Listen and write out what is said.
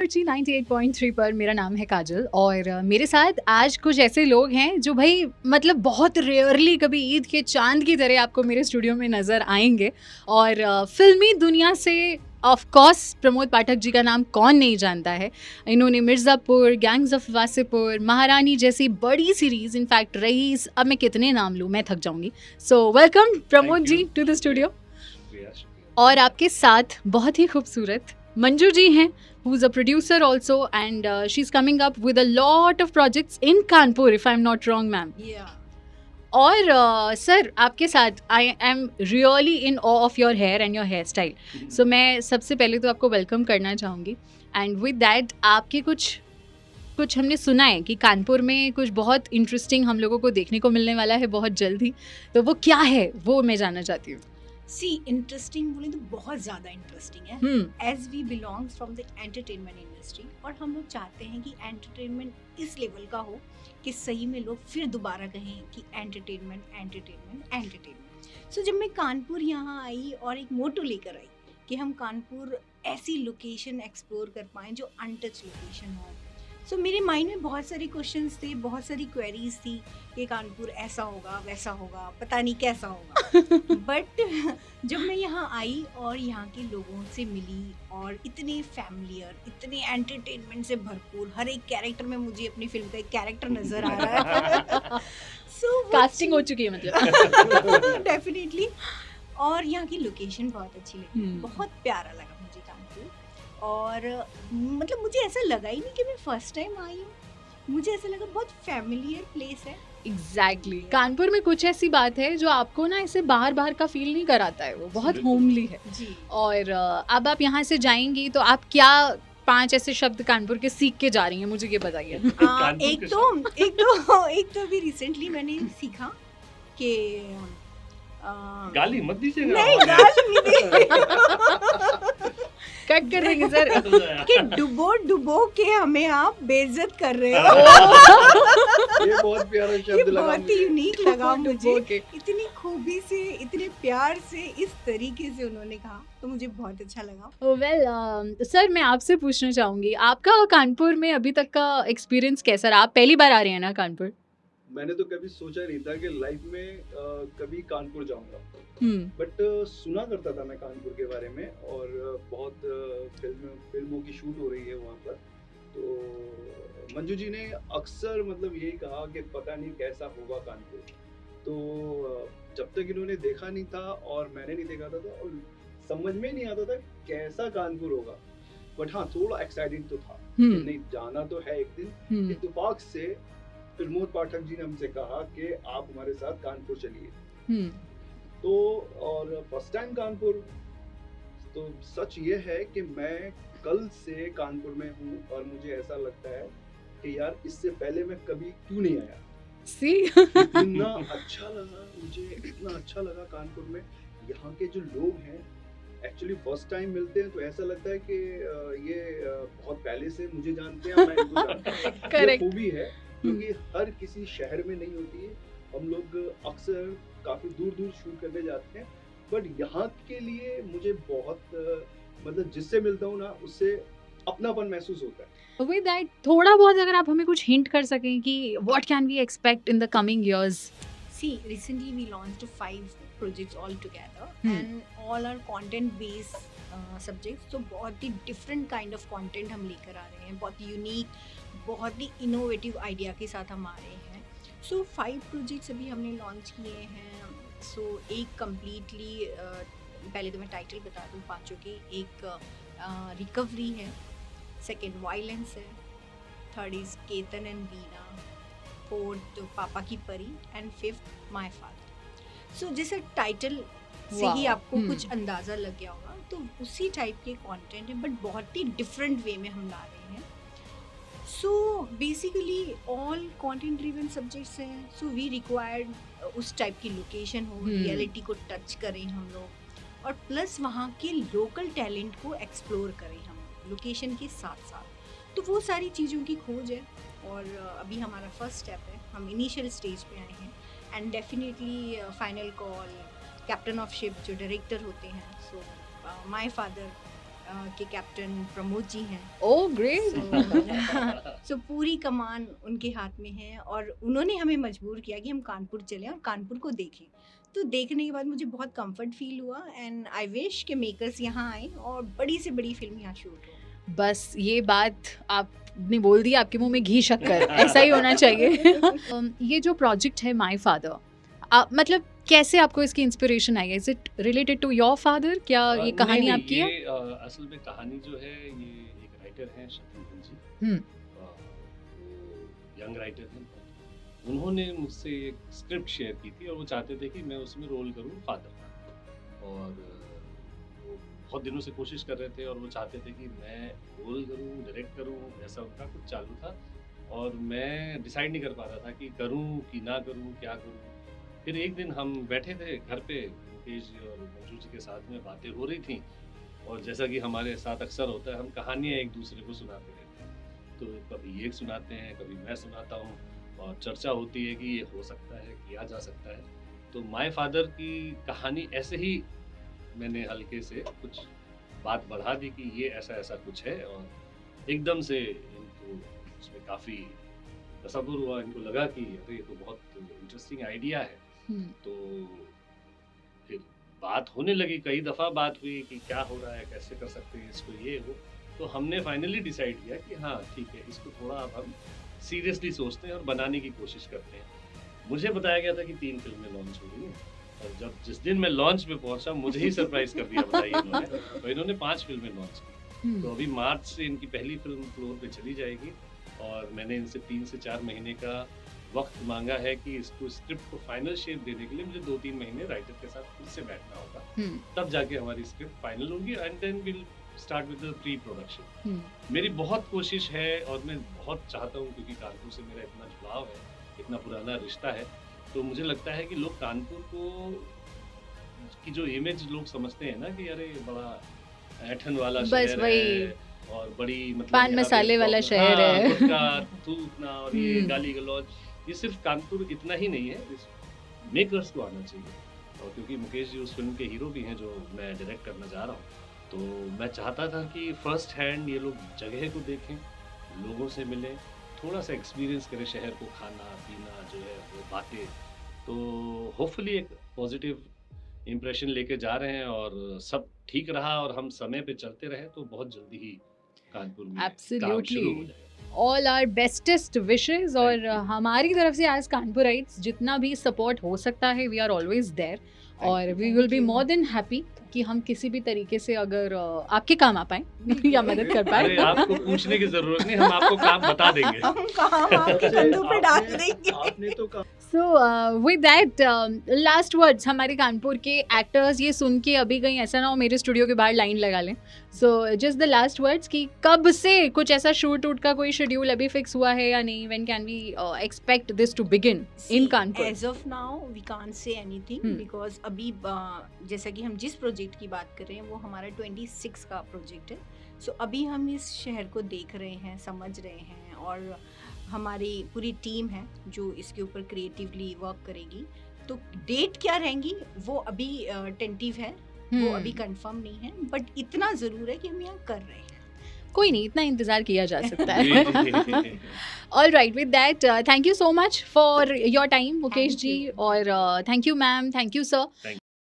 मिर्ची 98.3 पर। मेरा नाम है काजल और मेरे साथ आज कुछ ऐसे लोग हैं जो भाई मतलब बहुत रेयरली कभी ईद के चांद की तरह आपको मेरे स्टूडियो में नज़र आएंगे। और फिल्मी दुनिया से ऑफ कोर्स प्रमोद पाठक जी का नाम कौन नहीं जानता है। इन्होंने मिर्ज़ापुर, गैंग्स ऑफ वासेपुर, महारानी जैसी बड़ी सीरीज़, इनफैक्ट रईस, अब मैं कितने नाम लूँ, मैं थक जाऊँगी। So welcome Pramod ji to the studio. और आपके साथ बहुत ही खूबसूरत मंजू जी हैं, who is a producer also, and she's coming up with a lot of projects in Kanpur, if I'm not wrong, ma'am. Yeah. और सर आपके साथ I am really in awe of your hair and your hair style. So मैं सबसे पहले तो आपको welcome करना चाहूँगी एंड विद दैट आपके कुछ हमने सुना है कि कानपुर में कुछ बहुत इंटरेस्टिंग हम लोगों को देखने को मिलने वाला है बहुत जल्द ही, तो वो क्या है वो मैं जानना चाहती हूँ। सी इंटरेस्टिंग बोले तो बहुत ज़्यादा इंटरेस्टिंग है, as we belongs from the entertainment industry, और हम लोग चाहते हैं कि एंटरटेनमेंट इस लेवल का हो कि सही में लोग फिर दोबारा कहें कि एंटरटेनमेंट एंटरटेनमेंट एंटरटेनमेंट। सो जब मैं कानपुर यहाँ आई और एक मोटो लेकर आई कि हम कानपुर ऐसी लोकेशन एक्सप्लोर कर पाएँ जो अनटच लोकेशन हो। सो मेरे माइंड में बहुत सारे क्वेश्चंस थे, बहुत सारी क्वेरीज थी कि कानपुर ऐसा होगा वैसा होगा, पता नहीं कैसा होगा। बट जब मैं यहाँ आई और यहाँ के लोगों से मिली और इतने फैमिलियर, इतने एंटरटेनमेंट से भरपूर, हर एक कैरेक्टर में मुझे अपनी फिल्म का एक कैरेक्टर नजर आ रहा है। सो कास्टिंग हो चुकी है मतलब। डेफिनेटली। और यहाँ की लोकेशन बहुत अच्छी लगी, बहुत प्यारा लगा मुझे कानपुर। और मतलब मुझे ऐसा लगा ही नहीं कि मैं फर्स्ट टाइम आई हूँ, मुझे ऐसा लगा बहुत फैमिलियर प्लेस है। एग्जैक्टली कानपुर में कुछ ऐसी बात है जो आपको ना ऐसे बाहर बाहर का फील नहीं कराता है, वो बहुत होमली है जी। और अब आप यहाँ से जाएंगी तो आप क्या 5 ऐसे शब्द कानपुर के सीख के जा रही हैं, मुझे ये बताइए। एक तो अभी रिसेंटली मैंने सीखा कि गाली मत दीजिएगा। नहीं, गाली नहीं कट कर देंगे सर। कि डुबो के हमें आप बेइज्जत कर रहे हो। ये बहुत प्यारा शब्द ये लगा, बहुत ही यूनिक लगा मुझे। के। इतनी खूबी से, इतने प्यार से, इस तरीके से उन्होंने कहा तो मुझे बहुत अच्छा लगा। वेल सर मैं आपसे पूछना चाहूँगी आपका कानपुर में अभी तक का एक्सपीरियंस कैसा रहा? आप पहली बार आ रहे हैं ना कानपुर? मैंने तो कभी सोचा नहीं था कि लाइफ में कभी कानपुर जाऊंगा, बट सुना करता था मैं कानपुर के बारे में, और बहुत फिल्मों की शूट हो रही है वहाँ पर। तो मंजू जी ने अक्सर मतलब यही कहा कि पता नहीं कैसा होगा कानपुर। तो जब तक इन्होंने देखा नहीं था और मैंने नहीं देखा था तो समझ में नहीं आता था कैसा कानपुर होगा, बट हाँ थोड़ा एक्साइटेड तो था कि नहीं जाना तो है एक दिन। इत्तेफाक से प्रमोद पाठक जी ने हमसे कहा कि आप हमारे साथ कानपुर चलिए। तो और फर्स्ट टाइम कानपुर, तो सच ये है कि मैं कल से कानपुर में हूँ और मुझे ऐसा लगता है कि यार इससे पहले मैं कभी क्यों नहीं आया। इतना अच्छा लगा मुझे, इतना अच्छा लगा कानपुर में। यहाँ के जो लोग हैं एक्चुअली फर्स्ट टाइम मिलते हैं तो ऐसा लगता है कि ये बहुत पहले से मुझे जानते हैं, मैं इनको जानता हूं। ये खूबी है क्योंकि हर किसी शहर में नहीं होती है। हम लोग अक्सर काफी दूर दूर शूट करने जाते हैं, बट यहाँ के लिए मुझे बहुत मतलब जिससे मिलता हूँ ना उससे अपनापन महसूस होता है। विद दैट थोड़ा बहुत अगर आप हमें कुछ हिंट कर सकें कि what can we expect in the coming years? See, recently we launched 5 projects all together and all are content based subjects. So बहुत ही different kind of content हम लेकर आ रहे हैं, बहुत यूनिक, बहुत ही इनोवेटिव आइडिया के साथ हम आ रहे हैं। सो 5 प्रोजेक्ट्स अभी हमने लॉन्च किए हैं। सो एक कम्प्लीटली पहले तो मैं टाइटल बता दूँ पाँचों के। एक रिकवरी है, सेकेंड वायलेंस है, third is Ketan and Bina, fourth पापा की परी, and fifth my father. So जैसे टाइटल से ही आपको कुछ अंदाज़ा लग गया होगा, तो उसी टाइप के कंटेंट है बट बहुत ही डिफरेंट वे में हम ला रहे हैं। So basically all content driven subjects हैं। सो वी रिक्वायर्ड उस टाइप की लोकेशन हो, रियलिटी को टच करें हम लोग, और प्लस वहाँ के लोकल टैलेंट को एक्सप्लोर करें हम लोकेशन के साथ साथ। तो वो सारी चीज़ों की खोज है और अभी हमारा फर्स्ट स्टेप है, हम इनिशियल स्टेज पे आए हैं। And definitely final call captain of ship जो डायरेक्टर होते हैं, सो माय फादर के कैप्टन प्रमोद जी हैं। Oh great. सो पूरी कमान उनके हाथ में है और उन्होंने हमें मजबूर किया कि हम कानपुर चलें और कानपुर को देखें। तो देखने के बाद मुझे बहुत कंफर्ट फील हुआ एंड आई विश के मेकर्स यहाँ आए और बड़ी से बड़ी फिल्म यहाँ शूट हो। बस ये बात आपने बोल दी, आपके मुंह में घी शक्कर, ऐसा ही होना चाहिए। ये जो प्रोजेक्ट है माय फादर, मतलब कैसे आपको इसकी इंस्पिरेशन आई? Is it related to your father? क्या ये कहानी आपकी है? असल में कहानी जो है ये एक राइटर हैं शत्रुघ्न जी, यंग राइटर हैं। उन्होंने मुझसे एक स्क्रिप्ट शेयर की थी और वो चाहते थे कि मैं उसमें रोल करूं फादर, और वो बहुत दिनों से कोशिश कर रहे थे और वो चाहते थे कि मैं रोल करूं, डायरेक्ट करूं, ऐसा उनका कुछ चालू था और मैं डिसाइड नहीं कर पा रहा था कि करूं कि ना करूं, क्या करूं। फिर एक दिन हम बैठे थे घर पे, मुकेश जी और मंजू जी के साथ में बातें हो रही थी और जैसा कि हमारे साथ अक्सर होता है, हम कहानियाँ एक दूसरे को सुनाते रहते हैं। तो कभी ये सुनाते हैं, कभी मैं सुनाता हूँ और चर्चा होती है कि ये हो सकता है, किया जा सकता है। तो माय फादर की कहानी ऐसे ही मैंने हल्के से कुछ बात बढ़ा दी कि ये ऐसा ऐसा कुछ है और एकदम से इनको उसमें काफ़ी तसव्वुर हुआ, इनको लगा कि अरे ये तो बहुत इंटरेस्टिंग आइडिया है। तो फिर बात होने लगी, कई दफ़ा बात हुई कि क्या हो रहा है, कैसे कर सकते हैं इसको, ये हो। तो हमने फाइनली डिसाइड किया कि हाँ ठीक है, इसको थोड़ा अब हम सीरियसली सोचते हैं और बनाने की कोशिश करते हैं। मुझे बताया गया था कि 3 फिल्में लॉन्च हो गई हैं और जब जिस दिन मैं लॉन्च पे पहुंचा मुझे ही सरप्राइज कर दिया, बताइए इन्होंने। तो इन्होंने 5 फिल्में लॉन्च की। तो अभी मार्च से इनकी पहली फिल्म फ्लोर पे चली जाएगी और मैंने इनसे 3 से 4 महीने का वक्त मांगा है कि इसको स्क्रिप्ट को फाइनल शेप देने के लिए मुझे 2-3 महीने राइटर के साथ फिर से बैठना होगा, तब जाके हमारी स्क्रिप्ट फाइनल होगी and then will start with the pre production. मेरी बहुत कोशिश है और मैं बहुत चाहता हूँ, क्योंकि कानपुर से मेरा इतना जुड़ाव है, इतना पुराना रिश्ता है, तो मुझे लगता है कि लोग कानपुर को की जो इमेज लोग समझते हैं ना कि अरे बड़ा ऐठन वाला शहर है और बड़ी मतलब पान मसाले वाला शहर है, गुटखा थूकना और ये गाली गलौज, ये सिर्फ कानपुर इतना ही नहीं है, मेकर्स को आना चाहिए। और क्योंकि मुकेश जी उस फिल्म के हीरो भी हैं जो मैं डायरेक्ट करना जा रहा हूँ, तो मैं चाहता था कि फर्स्ट हैंड ये लोग जगह को देखें, लोगों से मिलें, थोड़ा सा एक्सपीरियंस करें शहर को, खाना पीना जो है वो बातें। तो होपफुली एक पॉजिटिव इम्प्रेशन लेके जा रहे हैं और सब ठीक रहा और हम समय पे चलते रहे तो बहुत जल्दी ही कानपुर में काम शुरू हो जाएगा। ऑल आवर बेस्टेस्ट विशेस और हमारी तरफ से एज कानपुराइट्स जितना भी सपोर्ट हो सकता है, वी आर ऑलवेज देयर और we will be more than happy कि हम किसी भी तरीके से अगर आपके काम आ पाए या मदद कर पाए। आपको पूछने की जरूरत नहीं, हम आपको काम बता देंगे। हम काम आपके कंधों पे डाल देंगे। आपने तो काम। So with that last words हमारे कानपुर के एक्टर्स ये सुन के अभी कहीं ऐसा ना हो मेरे स्टूडियो के बाहर लाइन लगा लें। So just the last words कि कब से कुछ ऐसा शूट उट का कोई शेड्यूल अभी फिक्स हुआ है या नहीं? When can we expect this to begin in Kanpur? As of now we can't say anything because अभी जैसा कि हम जिस प्रोजेक्ट की बात कर रहे हैं वो हमारा 26 का प्रोजेक्ट है। So अभी हम इस शहर को देख रहे हैं, समझ रहे हैं और हमारी पूरी टीम है जो इसके ऊपर क्रिएटिवली वर्क करेगी। तो डेट क्या रहेंगी वो अभी टेंटिव है, वो अभी कंफर्म नहीं है, बट इतना ज़रूर है कि हम यहाँ कर रहे हैं। कोई नहीं, इतना इंतजार किया जा सकता है। All right, with that thank you so much for your time Mukesh ji, और thank you ma'am, thank you sir.